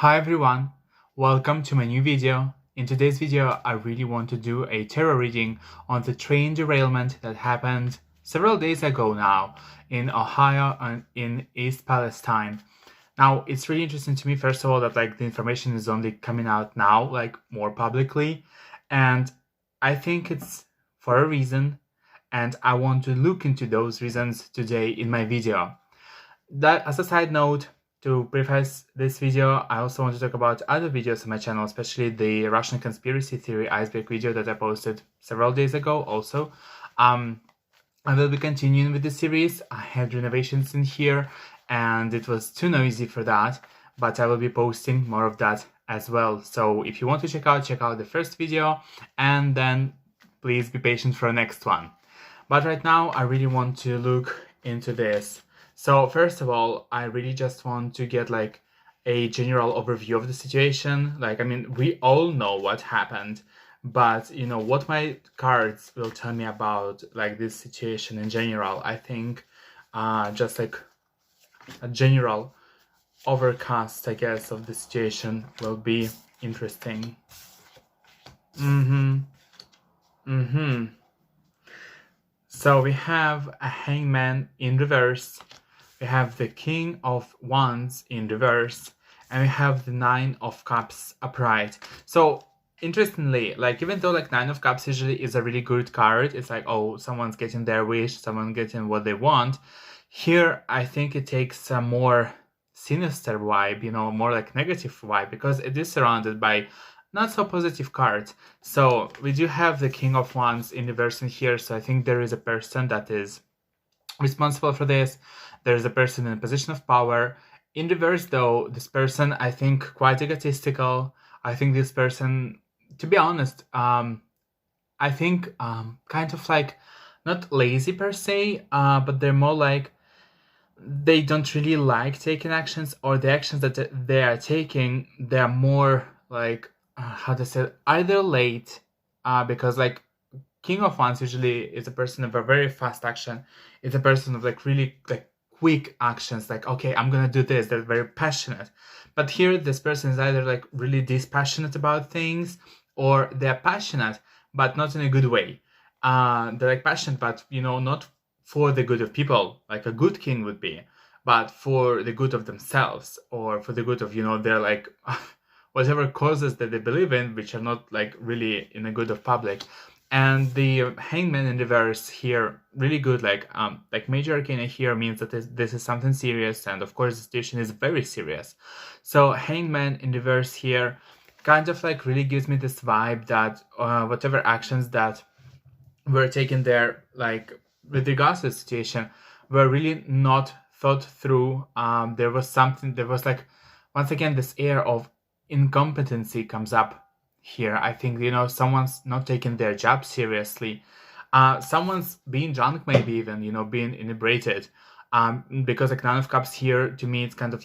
Hi everyone, welcome to my new video. In today's video, I really want to do a tarot reading on the train derailment that happened several days ago now in Ohio and in East Palestine. Now, it's really interesting to me, first of all, that the information is only coming out now, more publicly, and I think it's for a reason, and I want to look into those reasons today in my video. That as a side note, to preface this video, I also want to talk about other videos on my channel, especially the Russian conspiracy theory iceberg video that I posted several days ago also. I will be continuing with the series. I had renovations in here and it was too noisy for that, but I will be posting more of that as well. So if you want to check out the first video and then please be patient for the next one. But right now, I really want to look into this. So first of all, I really just want to get a general overview of the situation. We all know what happened, but what my cards will tell me about this situation in general. I think just a general overcast, I guess, of the situation will be interesting. So we have a hangman in reverse. We have the King of Wands in reverse, and we have the Nine of Cups upright. So interestingly, even though Nine of Cups usually is a really good card, it's oh, someone's getting their wish, someone getting what they want. Here, I think it takes a more sinister vibe, more negative vibe, because it is surrounded by not so positive cards. So we do have the King of Wands in reverse in here, so I think there is a person that is responsible for this. There's a person in a position of power. In reverse, though, this person, I think, quite egotistical. I think this person, to be honest, I think kind of not lazy per se, but they're more they don't really like taking actions, or the actions that they are taking, they're more how to say it, either late, because King of Wands usually is a person of a very fast action. It's a person of really quick actions, okay, I'm gonna do this. They're very passionate. But here this person is either really dispassionate about things, or they're passionate but not in a good way. They're passionate, but not for the good of people like a good king would be, but for the good of themselves, or for the good of their whatever causes that they believe in, which are not really in the good of public. And the hangman in reverse here, really good, major arcana here means that this is something serious, and of course the situation is very serious. So hangman in reverse here kind of really gives me this vibe that whatever actions that were taken there, with regards to the situation, were really not thought through. There was once again, this air of incompetency comes up here. I think someone's not taking their job seriously. Someone's being drunk, maybe even being inebriated, because Nine of Cups here, to me, it's kind of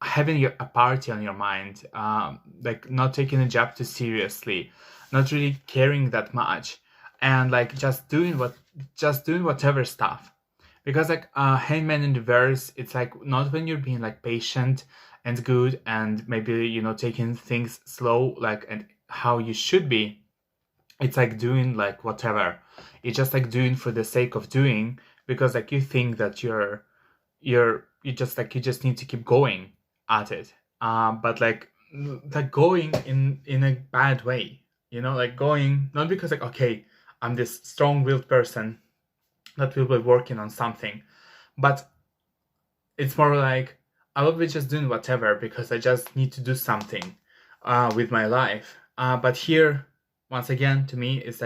having a party on your mind, not taking a job too seriously, not really caring that much, and just doing whatever stuff. Because hangman in reverse, it's not when you're being patient and good, and maybe taking things slow, and how you should be. It's doing whatever. It's just doing for the sake of doing, because you think that you just need to keep going at it, but going in a bad way, going not because okay, I'm this strong-willed person that will be working on something, but it's more I will be just doing whatever because I just need to do something with my life. But here, once again, to me, it's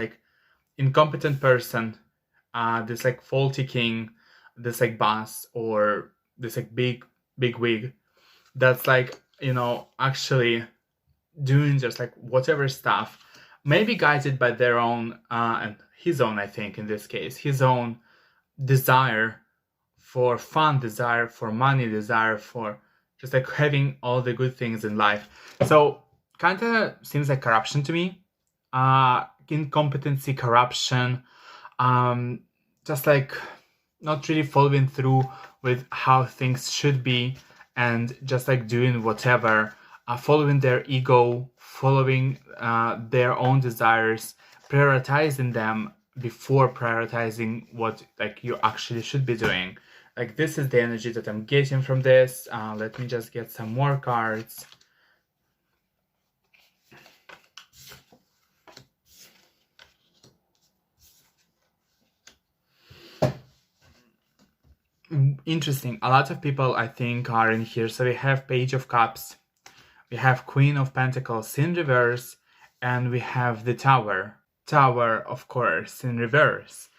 incompetent person, this faulty king, this boss, or this big wig that's actually doing just whatever stuff, maybe guided by their own and his own, I think in this case, his own desire for fun, desire for money, desire for just having all the good things in life. So kind of seems like corruption to me, incompetency, corruption, just not really following through with how things should be, and just like doing whatever, following their ego, following their own desires, prioritizing them before prioritizing what like you actually should be doing. Like this is the energy that I'm getting from this. Let me just get some more cards. Interesting. A lot of people, I think, are in here. So we have Page of Cups, we have Queen of Pentacles in reverse, and we have the Tower. Tower, of course, in reverse.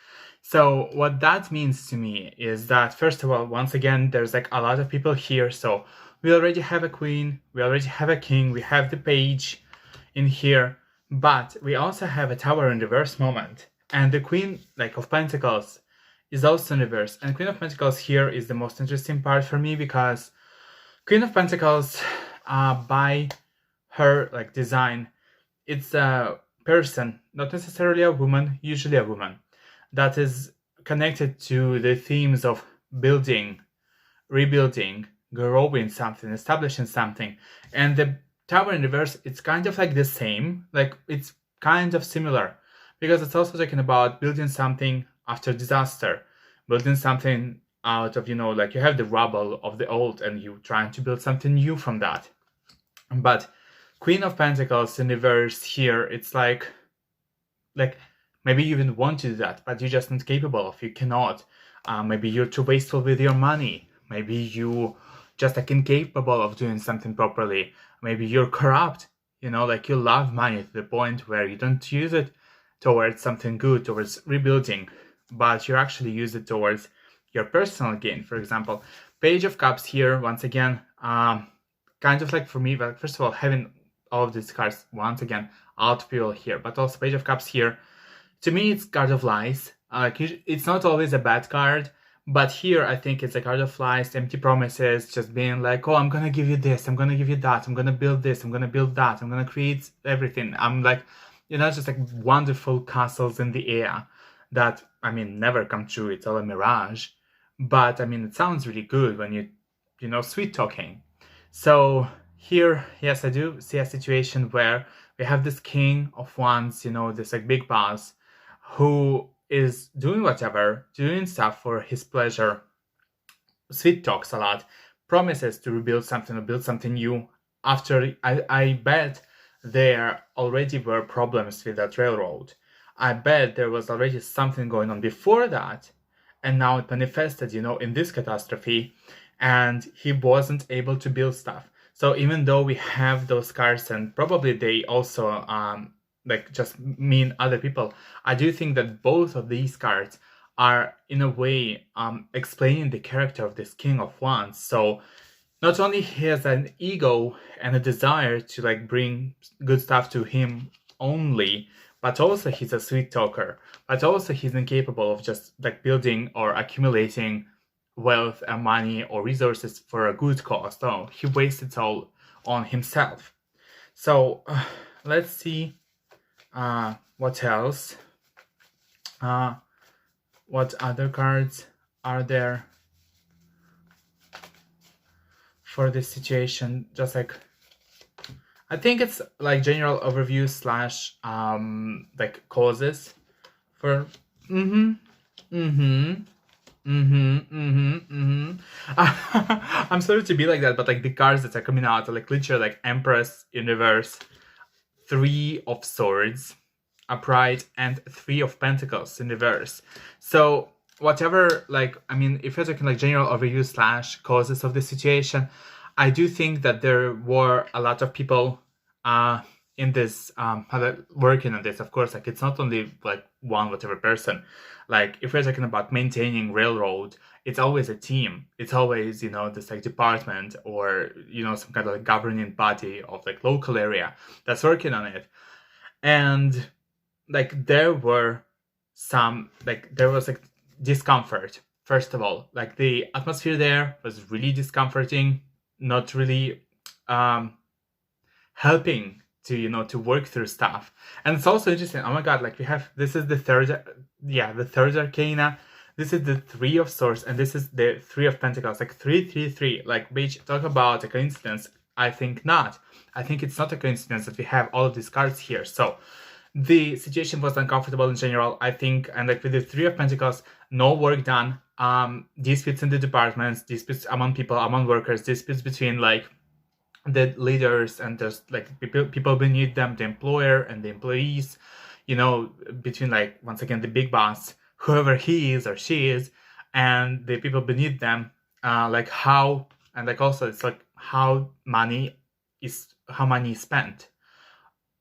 So what that means to me is that, first of all, once again, there's like a lot of people here. So we already have a Queen, we already have a King, we have the Page in here, but we also have a Tower in reverse moment. And the Queen like of Pentacles is also in reverse. And Queen of Pentacles here is the most interesting part for me, because Queen of Pentacles, by her like design, it's a person, not necessarily a woman, usually a woman, that is connected to the themes of building, rebuilding, growing something, establishing something. And the Tower in reverse, it's kind of like the same, like it's kind of similar, because it's also talking about building something after disaster, building something out of, like you have the rubble of the old and you trying to build something new from that. But Queen of Pentacles in reverse here, it's like maybe you even want to do that, but you're just not capable of, you cannot. Maybe you're too wasteful with your money. Maybe you just like incapable of doing something properly. Maybe you're corrupt, like you love money to the point where you don't use it towards something good, towards rebuilding, but you actually use it towards your personal gain. For example, Page of Cups here, once again, kind of like for me, but first of all, having all of these cards, once again, out people here, but also Page of Cups here, to me it's card of lies. It's not always a bad card, but here I think it's a card of lies, empty promises, just being like, oh, I'm gonna give you this, I'm gonna give you that, I'm gonna build this, I'm gonna build that, I'm gonna create everything. I'm like, just like wonderful castles in the air that, never come true. It's all a mirage. But, it sounds really good when you sweet talking. So here, yes, I do see a situation where we have this King of Wands, this like big boss who is doing whatever, doing stuff for his pleasure, sweet talks a lot, promises to rebuild something or build something new. After, I bet there already were problems with that railroad. I bet there was already something going on before that, and now it manifested, in this catastrophe, and he wasn't able to build stuff. So even though we have those cards, and probably they also just mean other people, I do think that both of these cards are in a way explaining the character of this King of Wands. So not only he has an ego and a desire to like bring good stuff to him only, but also he's a sweet talker, but also he's incapable of just like building or accumulating wealth and money or resources for a good cause. No, he wastes it all on himself. So let's see what else. What other cards are there for this situation? Just like, I think it's like general overview slash like causes for I'm sorry to be like that, but like the cards that are coming out are like literally like Empress in reverse, Three of Swords, Upright, and Three of Pentacles in reverse. So whatever, like, if you're talking like general overview slash causes of the situation, I do think that there were a lot of people in this working on this. Of course, like it's not only like one whatever person. Like if we're talking about maintaining railroad, it's always a team. It's always, this like department or, some kind of like governing body of like local area that's working on it. And like there was like discomfort. First of all, like the atmosphere there was really discomforting, not really helping to to work through stuff. And it's also interesting, oh my god, like we have, this is the third arcana, This is the Three of Swords, and this is the Three of Pentacles, like 333. Like, bitch, talk about a coincidence. I think not. I think it's not a coincidence that we have all of these cards here. So the situation was uncomfortable in general, I think, and like with the Three of Pentacles, no work done. Disputes in the departments, disputes among people, among workers, disputes between like the leaders and just like people beneath them, the employer and the employees, you know, between like, once again, the big boss, whoever he is or she is, and the people beneath them, like how, and like also it's like how money is spent.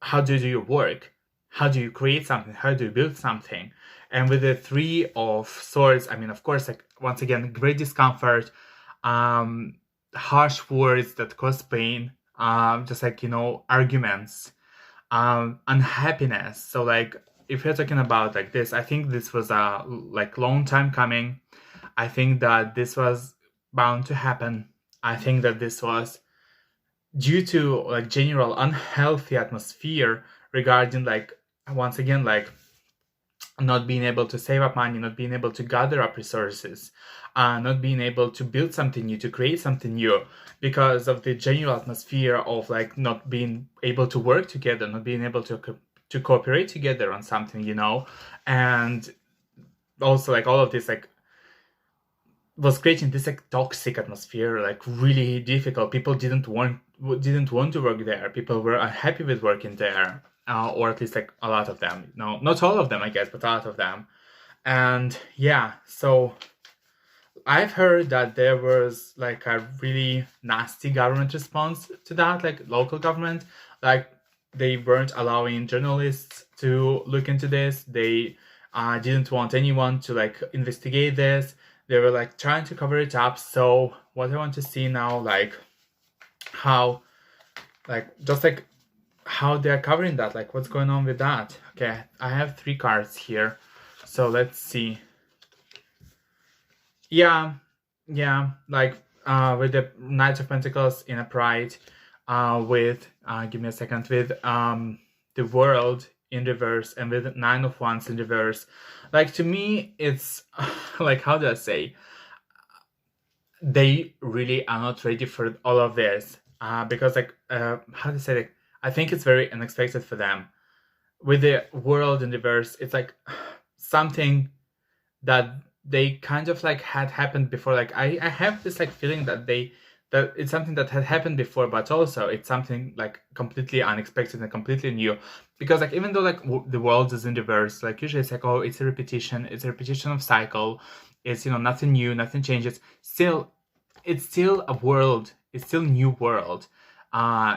How do you do your work? How do you create something? How do you build something? And with the Three of Swords, I mean, of course, like, once again, great discomfort, harsh words that cause pain, just like, you know, arguments, unhappiness. So like, if you're talking about like this, I think this was a like long time coming. I think that this was bound to happen. I think that this was due to like general unhealthy atmosphere regarding like, once again, like not being able to save up money, not being able to gather up resources, not being able to build something new, to create something new, because of the general atmosphere of like not being able to work together, not being able to cooperate together on something, you know. And also like all of this like was creating this like toxic atmosphere, like really difficult. People didn't want to work there. People were unhappy with working there, or at least like a lot of them. No, not all of them, I guess, but a lot of them. And yeah, so I've heard that there was like a really nasty government response to that, like local government, like they weren't allowing journalists to look into this. They didn't want anyone to like investigate this. They were like trying to cover it up. So what I want to see now, like how, like just like how they're covering that, like what's going on with that. Okay, I have 3 cards here, so let's see. Yeah, like with the Knight of Pentacles in upright, with give me a second, with the World in reverse, and with Nine of Wands in reverse. Like, to me, it's like, how do I say? They really are not ready for all of this, because like, how to say, like, I think it's very unexpected for them. With the World in reverse, it's like something that they kind of like had happened before. Like I have this like feeling that that it's something that had happened before, but also it's something like completely unexpected and completely new. Because like, even though like the world is in reverse, like usually it's like, oh, it's a repetition of cycle. It's, you know, nothing new, nothing changes. Still, it's still a world. It's still new world.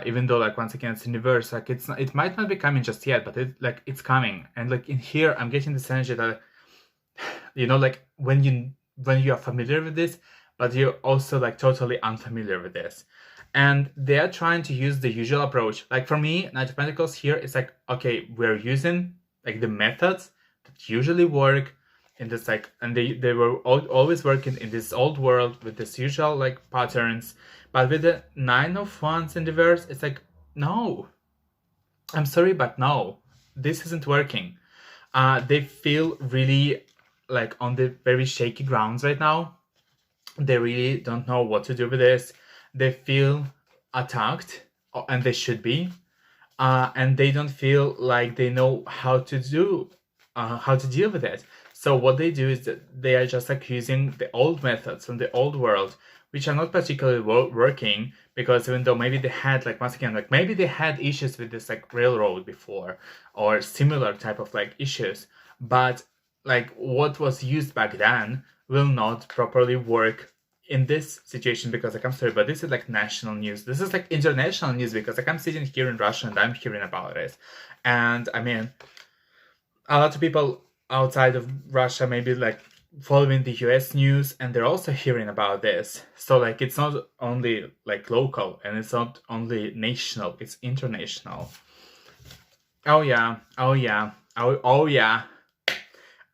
Even though like, once again, it's in reverse, like it's not, it might not be coming just yet, but it's coming. And like in here, I'm getting this energy that, you know, like when you are familiar with this, but you're also like totally unfamiliar with this, and they're trying to use the usual approach. Like for me, Knight of Pentacles here is like, okay, we're using like the methods that usually work in this, like, and they were always working in this old world with this usual like patterns. But with the Nine of Wands in reverse, it's like, no, I'm sorry, but no, this isn't working. They feel really like on the very shaky grounds right now. They really don't know what to do with this. They feel attacked, and they should be, and they don't feel like they know how to deal with it. So what they do is that they are just like using the old methods from the old world, which are not particularly working, because even though maybe they had, like, once again, like maybe they had issues with this like railroad before, or similar type of like issues, but like what was used back then will not properly work in this situation. Because like, I'm sorry, but this is like national news. This is like international news, because like I'm sitting here in Russia and I'm hearing about it. And I mean, a lot of people outside of Russia maybe like following the US news, and they're also hearing about this. So like, it's not only like local, and it's not only national, it's international. Oh yeah, oh yeah, oh yeah.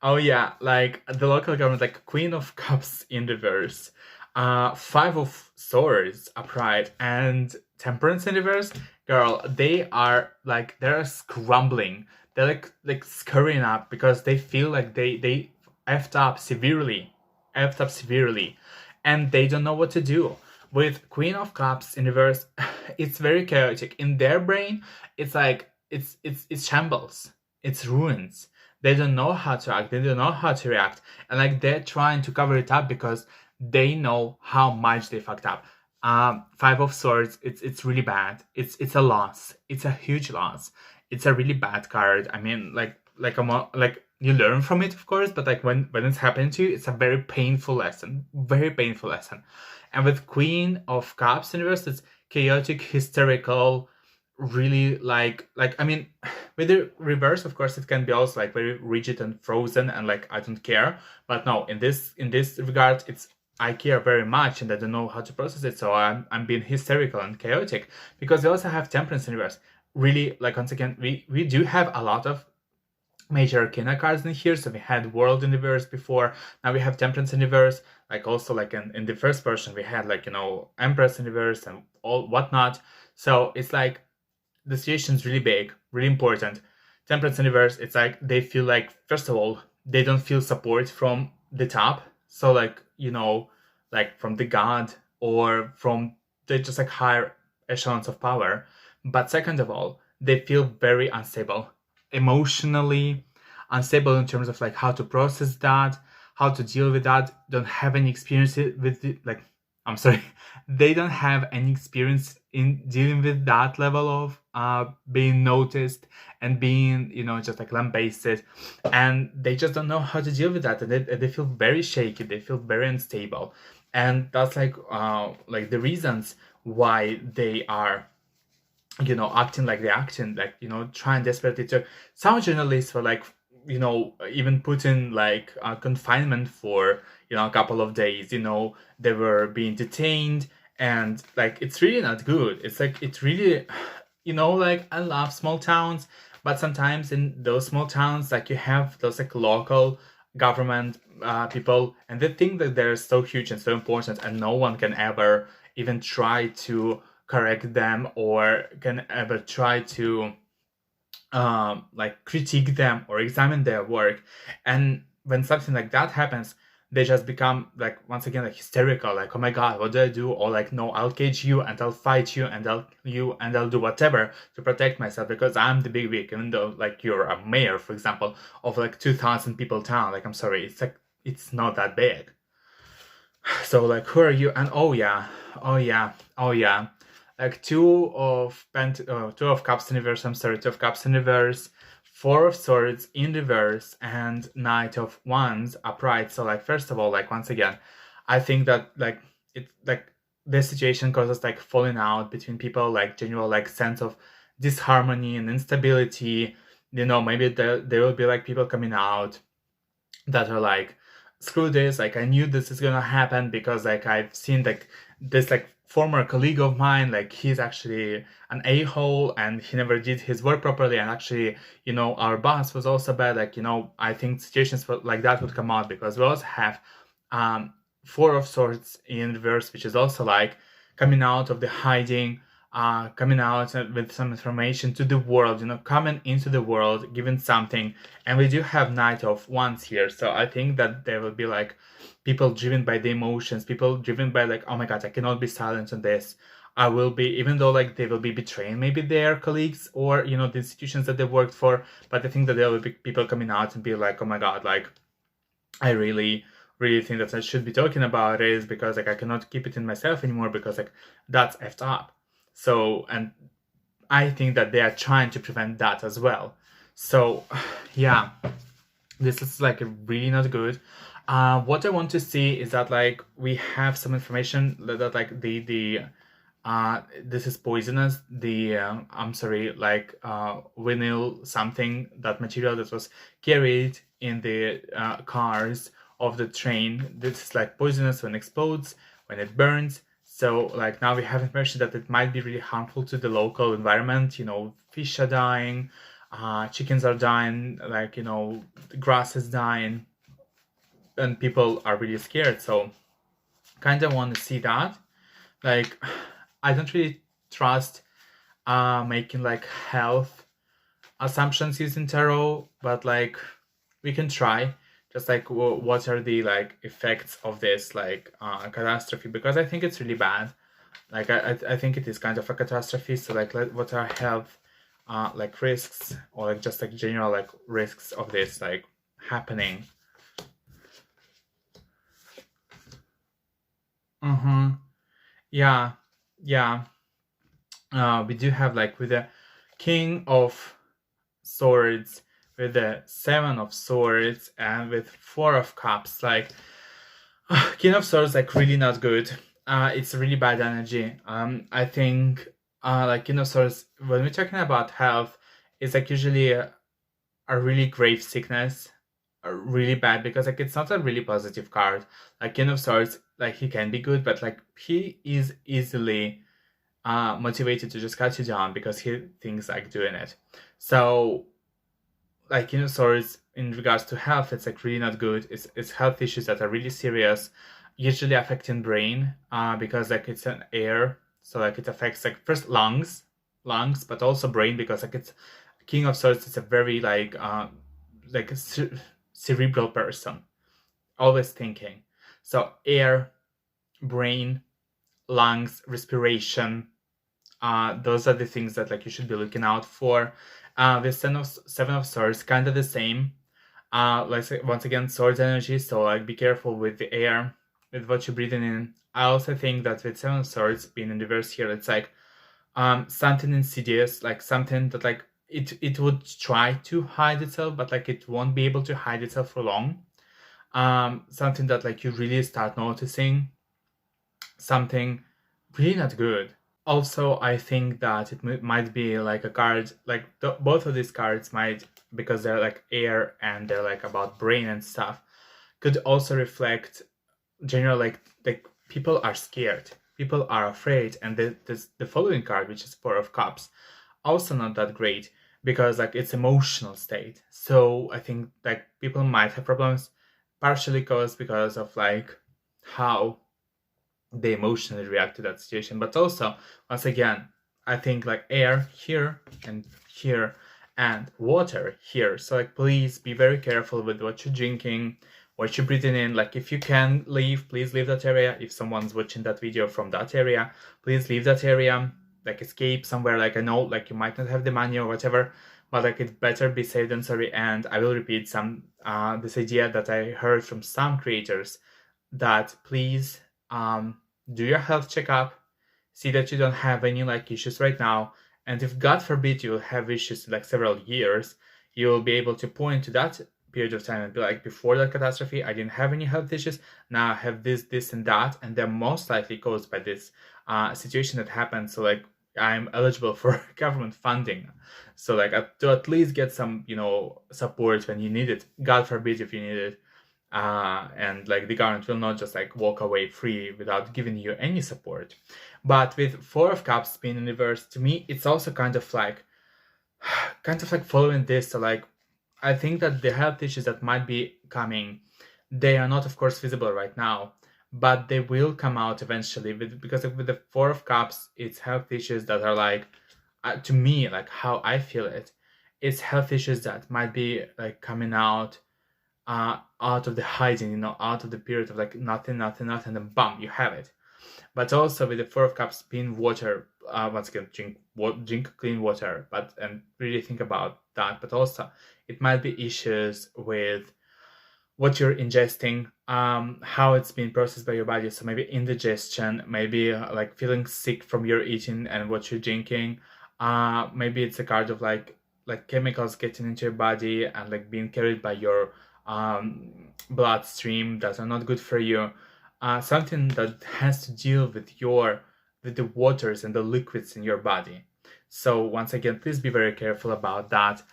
Oh yeah, like the local government, like Queen of Cups in reverse, Five of Swords upright, and Temperance in reverse. Girl, they're scrambling. They're like scurrying up, because they feel like they effed up severely, and they don't know what to do. With Queen of Cups in reverse, it's very chaotic. In their brain, it's like it's shambles, it's ruins. They don't know how to act, they don't know how to react, and like they're trying to cover it up because they know how much they fucked up. Five of Swords, it's really bad. It's a loss. It's a huge loss. It's a really bad card. I mean, like you learn from it, of course, but like when it's happening to you, it's a very painful lesson. Very painful lesson. And with Queen of Cups in reverse, it's chaotic, hysterical, really like I mean, with the reverse, of course, it can be also like very rigid and frozen and like I don't care. But no, in this regard, it's I care very much and I don't know how to process it, so I'm being hysterical and chaotic. Because we also have Temperance in reverse. Really, like once again, we do have a lot of major arcana cards in here. So we had World in reverse before, now we have Temperance in reverse. Like also like in the first version we had like, you know, Empress in reverse and all whatnot. So it's like the situation is really big, really important. Temperance in reverse, it's like they feel like, first of all, they don't feel support from the top. So like, you know, like from the god or from the just like higher echelons of power. But second of all, they feel very unstable, emotionally unstable in terms of like how to process that, how to deal with that. Don't have any experience with it, like I'm sorry, they don't have any experience in dealing with that level of being noticed and being, you know, just like lambasted, and they just don't know how to deal with that, and they feel very shaky, they feel very unstable, and that's like the reasons why they are, you know, acting like they're acting, like, you know, trying desperately to. Some journalists were like, you know, even put in like confinement for, you know, a couple of days, you know, they were being detained, and like it's really not good. It's like it's really, you know, like I love small towns, but sometimes in those small towns, like you have those like local government people, and they think that they're so huge and so important, and no one can ever even try to correct them or can ever try to like critique them or examine their work. And when something like that happens, they just become like, once again, like hysterical, like, oh my god, what do I do? Or like, no, I'll cage you and I'll fight you and I'll do whatever to protect myself because I'm the big wig, even though like you're a mayor, for example, of like 2,000 people town. Like, I'm sorry, it's like it's not that big. So like, who are you? And oh yeah, like two of cups in reverse, I'm sorry, two of cups in reverse, Four of Swords in reverse, and Knight of Wands upright. So like, first of all, like once again, I think that like it's like this situation causes like falling out between people, like general like sense of disharmony and instability. You know, maybe there will be like people coming out that are like, screw this, like I knew this is gonna happen because like I've seen like this like former colleague of mine, like he's actually an a-hole and he never did his work properly, and actually, you know, our boss was also bad. Like, you know, I think situations like that would come out because we also have Four of Swords in reverse, which is also like coming out of the hiding, coming out with some information to the world, you know, coming into the world, giving something. And we do have Knight of Wands here, so I think that there will be like people driven by the emotions, people driven by like, oh my god, I cannot be silent on this. I will be, even though like they will be betraying maybe their colleagues or, you know, the institutions that they worked for, but I think that there will be people coming out and be like, oh my god, like I really think that I should be talking about it because like I cannot keep it in myself anymore because like that's effed up. So, and I think that they are trying to prevent that as well. So yeah, this is like really not good. What I want to see is that like we have some information that like the this is poisonous. The I'm sorry, like vinyl something, that material that was carried in the cars of the train. This is like poisonous when it explodes, when it burns. So like now we have information that it might be really harmful to the local environment. You know, fish are dying, chickens are dying, like, you know, the grass is dying, and people are really scared. So kind of want to see that. Like, I don't really trust making like health assumptions using tarot, but like we can try just like what are the like effects of this like catastrophe, because I think it's really bad. Like I think it is kind of a catastrophe. So like what are health like risks, or like just like general like risks of this like happening. Yeah, yeah. We do have like with the King of Swords, with the Seven of Swords, and with Four of Cups. Like King of Swords, like really not good. It's really bad energy. I think like King of Swords, when we're talking about health, it's like usually a really grave sickness, really bad, because like it's not a really positive card. Like King of Swords, like he can be good, but like he is easily motivated to just cut you down because he thinks like doing it. So like King of Swords in regards to health, it's like really not good. It's health issues that are really serious, usually affecting brain, because like it's an air, so like it affects like first lungs, but also brain, because like it's King of Swords. It's a very like a cerebral person, always thinking. So air, brain, lungs, respiration. Those are the things that like you should be looking out for. The Seven of Swords, kind of the same. Like once again, swords energy. So like be careful with the air, with what you're breathing in. I also think that with Seven of Swords being in reverse here, it's like something insidious, like something that like it would try to hide itself, but like it won't be able to hide itself for long. Something that like you really start noticing, something really not good. Also, I think that it might be like a card, like both of these cards might, because they're like air and they're like about brain and stuff, could also reflect general like people are scared, people are afraid, and the following card, which is Four of Cups, also not that great, because like it's emotional state. So I think like people might have problems, partially caused because of like how they emotionally react to that situation, but also once again I think like air here and here and water here. So like please be very careful with what you're drinking, what you're breathing in. Like if you can leave, please leave that area. If someone's watching that video from that area, please leave that area, like escape somewhere. Like I know like you might not have the money or whatever, but like it's better be safe than sorry. And I will repeat some this idea that I heard from some creators, that please do your health checkup, see that you don't have any like issues right now, and if God forbid you have issues in like several years, you will be able to point to that period of time and be like, before that catastrophe I didn't have any health issues, now I have this and that, and they're most likely caused by this situation that happened. So like I'm eligible for government funding, so like to at least get some support when you need it, God forbid if you need it. And like the government will not just like walk away free without giving you any support. But with Four of Cups being in reverse, to me it's also kind of like following this. So like I think that the health issues that might be coming, they are not of course visible right now, but they will come out eventually, because with the Four of Cups, it's health issues that are like to me, like how I feel it, it's health issues that might be like coming out out of the hiding, out of the period of like nothing, and bam, you have it. But also with the Four of Cups being water, once again, drink clean water, and really think about that. But also, it might be issues with what you're ingesting, how it's being processed by your body. So maybe indigestion, maybe like feeling sick from your eating and what you're drinking. Maybe it's a card of like chemicals getting into your body and like being carried by your bloodstream that are not good for you. Something that has to deal with the waters and the liquids in your body. So once again, please be very careful about that.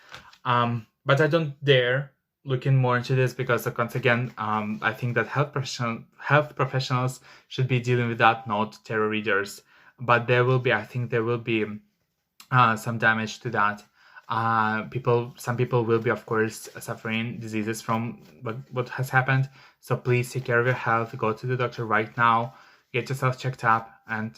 But I don't dare looking more into this, because like, once again, I think that health professionals should be dealing with that, not tarot readers. But I think there will be some damage to that. Some people will be of course suffering diseases from what has happened. So please take care of your health, go to the doctor right now, get yourself checked up, and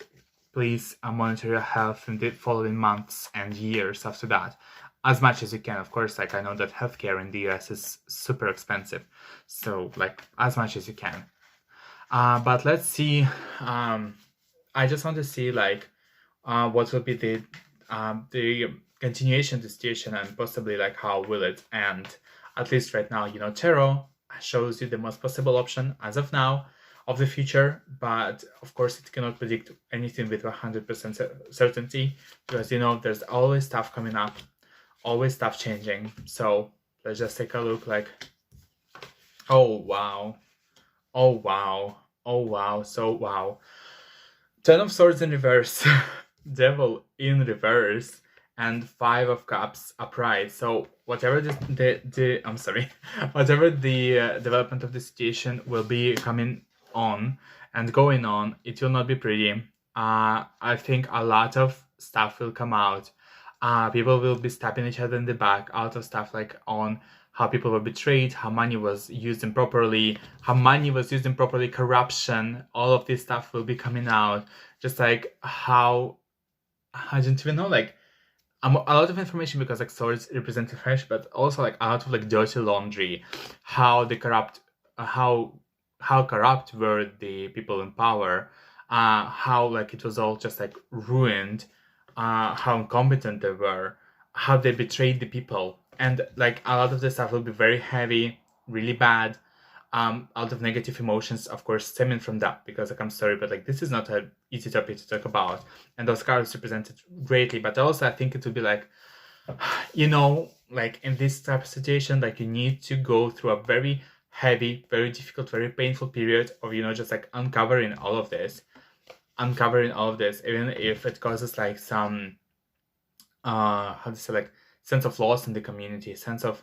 please monitor your health in the following months and years after that. as much as you can. Of course, like I know that healthcare in the US is super expensive, so like as much as you can. But let's see. I just want to see like what will be the continuation of the situation, and possibly like how will it end. At least right now, tarot shows you the most possible option as of now of the future, but of course it cannot predict anything with 100% certainty, because there's always stuff coming up, always stuff changing. So let's just take a look. Like, oh wow, oh wow, oh wow, so wow. Ten of Swords in reverse, Devil in reverse, and Five of Cups upright. So whatever whatever the development of the situation will be coming on and going on, it will not be pretty. I think a lot of stuff will come out. People will be stabbing each other in the back. A lot of stuff like on how people were betrayed, how money was used improperly, corruption, all of this stuff will be coming out. Just like how, I don't even know, like a lot of information, because like swords represent fresh, but also like a lot of like dirty laundry, how the corrupt, how corrupt were the people in power, how like it was all just like ruined, how incompetent they were, how they betrayed the people. And like a lot of the stuff will be very heavy, really bad, out of negative emotions, of course, stemming from that, because like I'm sorry, but like this is not an easy topic to talk about, and those cards represented greatly. But also I think it would be like, like in this type of situation, like you need to go through a very heavy, very difficult, very painful period of just like uncovering all of this, even if it causes like some how to say, like sense of loss in the community, sense of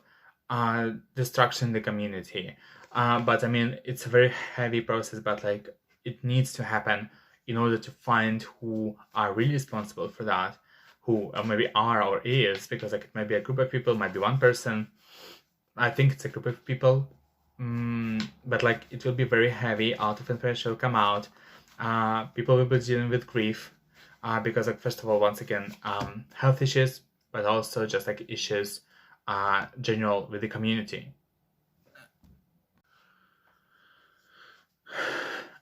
destruction in the community. But I mean, it's a very heavy process, but like it needs to happen in order to find who are really responsible for that, who maybe are or is, because like it might be a group of people, might be one person. I think it's a group of people, but like it will be very heavy. A lot of information will come out. People will be dealing with grief, because like first of all, once again, health issues, but also just like issues general with the community.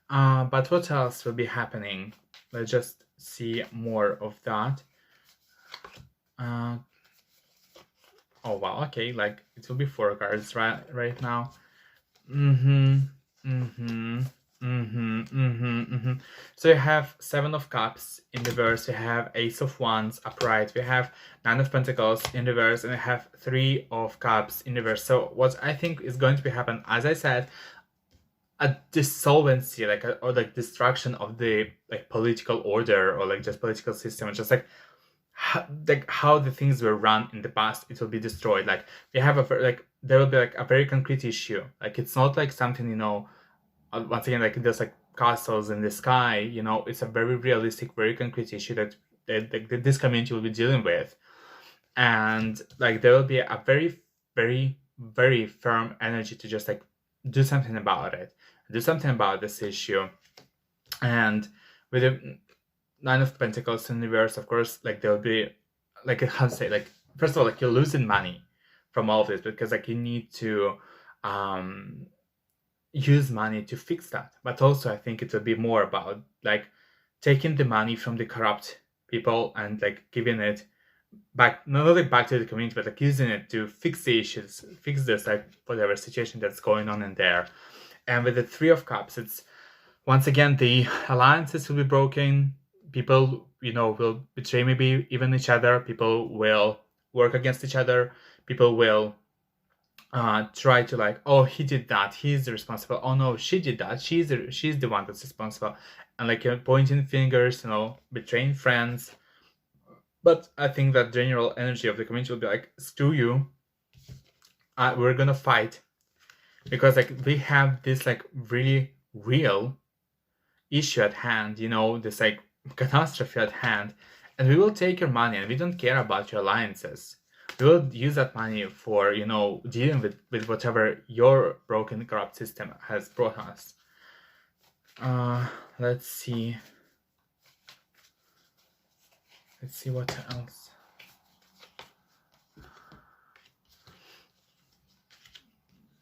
But what else will be happening? Let's just see more of that. Oh wow, okay, like it will be 4 cards right now. So you have 7 of Cups in reverse, you have Ace of Wands upright, we have 9 of Pentacles in reverse, and we have 3 of Cups in reverse. So what I think is going to be happen, as I said, a dissolvency, or like destruction of the like political order, or like just political system, just like how the things were run in the past, it will be destroyed. Like we have there will be like a very concrete issue. Like it's not like something, once again, like there's like castles in the sky, it's a very realistic, very concrete issue that this community will be dealing with. And like there will be a very, very, very firm energy to just like do something about it, do something about this issue. And with the 9 of Pentacles in reverse, of course, like there will be like, how to say, like first of all, like you're losing money from all of this, because like you need to use money to fix that. But also I think it will be more about like taking the money from the corrupt people and like giving it back, not only back to the community, but like using it to fix the issues, fix this like whatever situation that's going on in there. And with the 3 of Cups, it's once again the alliances will be broken. People, will betray maybe even each other. People will work against each other. People will try to like, oh, he did that, he's the responsible. Oh no, she did that, she's the one that's responsible. And like pointing fingers, betraying friends. But I think that general energy of the community will be like, screw you, we're gonna fight, because like we have this like really real issue at hand, this like catastrophe at hand, and we will take your money, and we don't care about your alliances. We will use that money for dealing with whatever your broken, corrupt system has brought us. Let's see what else.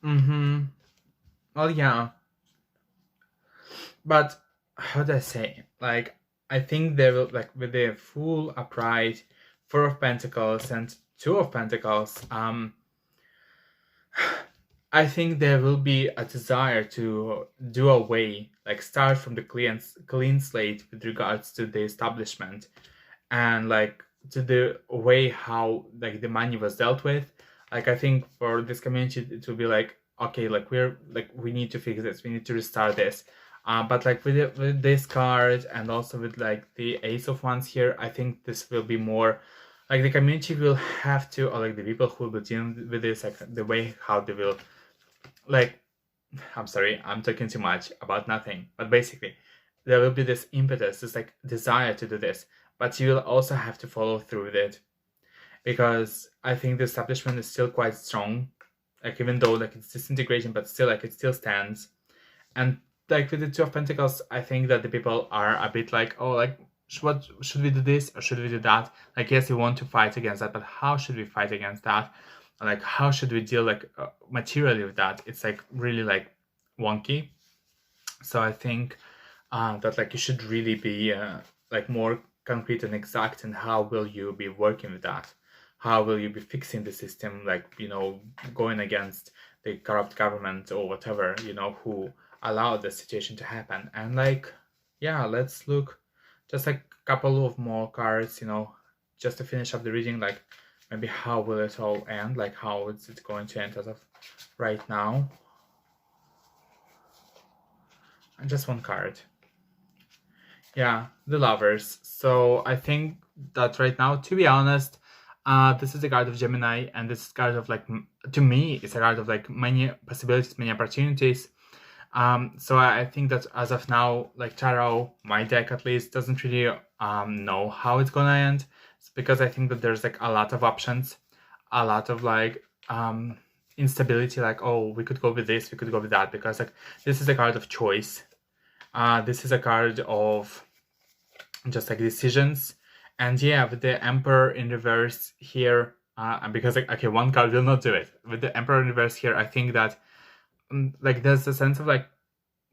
Well, yeah, but how do I say? Like, I think they will, like, with the Fool, Upright, Four of Pentacles, and Two of Pentacles. I think there will be a desire to do away, like start from the clean slate with regards to the establishment, and like to the way how like the money was dealt with. Like, I think for this community it will be like, okay, like we need to fix this, we need to restart this. But like with this card, and also with like the Ace of Wands here, I think this will be more like the community will have to, or like the people who will be dealing with this, like the way how they will, like, I'm sorry, I'm talking too much about nothing, but basically there will be this impetus, this like desire to do this, but you will also have to follow through with it, because I think the establishment is still quite strong, like even though like it's disintegrating, but still like it still stands. And like with the Two of Pentacles, I think that the people are a bit like, oh, like what should we do, this or should we do that? Like, yes, we want to fight against that, but how should we fight against that? Like, how should we deal like materially with that? It's like really like wonky. So I think that like you should really be like more concrete and exact in how will you be working with that, how will you be fixing the system, like, you know, going against the corrupt government or whatever, you know, who allowed the situation to happen. And like, yeah, let's look just like a couple of more cards, you know, just to finish up the reading, like maybe how will it all end, like how is it going to end as of right now. And just one card. Yeah, the Lovers. So I think that right now, to be honest, this is a card of Gemini, and this is a card of like, to me, it's a card of like many possibilities, many opportunities. So I think that as of now, like Tarot, my deck at least, doesn't really know how it's gonna end. It's because I think that there's like a lot of options, a lot of like instability, like, oh, we could go with this, we could go with that, because like this is a card of choice. This is a card of just like decisions. And yeah, with the Emperor in reverse here, because like, okay, one card will not do it. With the Emperor in reverse here, I think that like there's a sense of like,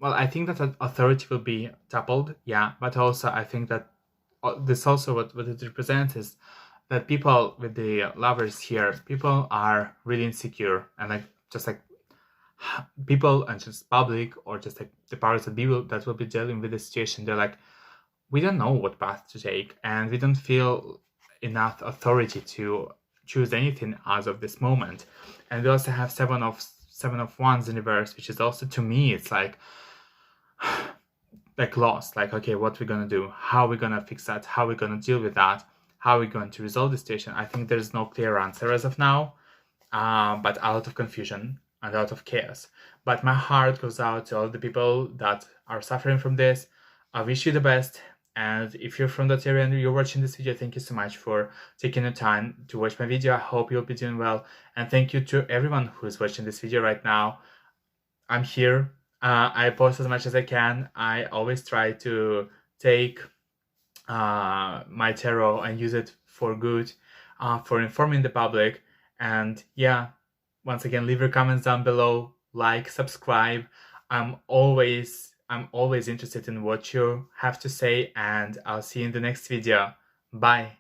well, I think that authority will be toppled, yeah, but also I think that this also what it represents is that people with the Lovers here, people are really insecure, and like just like people and just public, or just like the powers that be that will be dealing with the situation, they're like, we don't know what path to take, and we don't feel enough authority to choose anything as of this moment. And we also have Seven of Wands in reverse, which is also, to me, it's like lost, like, okay, what we're gonna do, how we're gonna fix that, how we're gonna deal with that, how we're going to resolve the situation. I think there's no clear answer as of now, but a lot of confusion and a lot of chaos. But my heart goes out to all the people that are suffering from this. I wish you the best. And if you're from that area and you're watching this video, thank you so much for taking the time to watch my video. I hope you'll be doing well. And thank you to everyone who is watching this video right now. I'm here. I post as much as I can. I always try to take my tarot and use it for good, for informing the public. And yeah, once again, leave your comments down below, like, subscribe. I'm always interested in what you have to say, and I'll see you in the next video. Bye.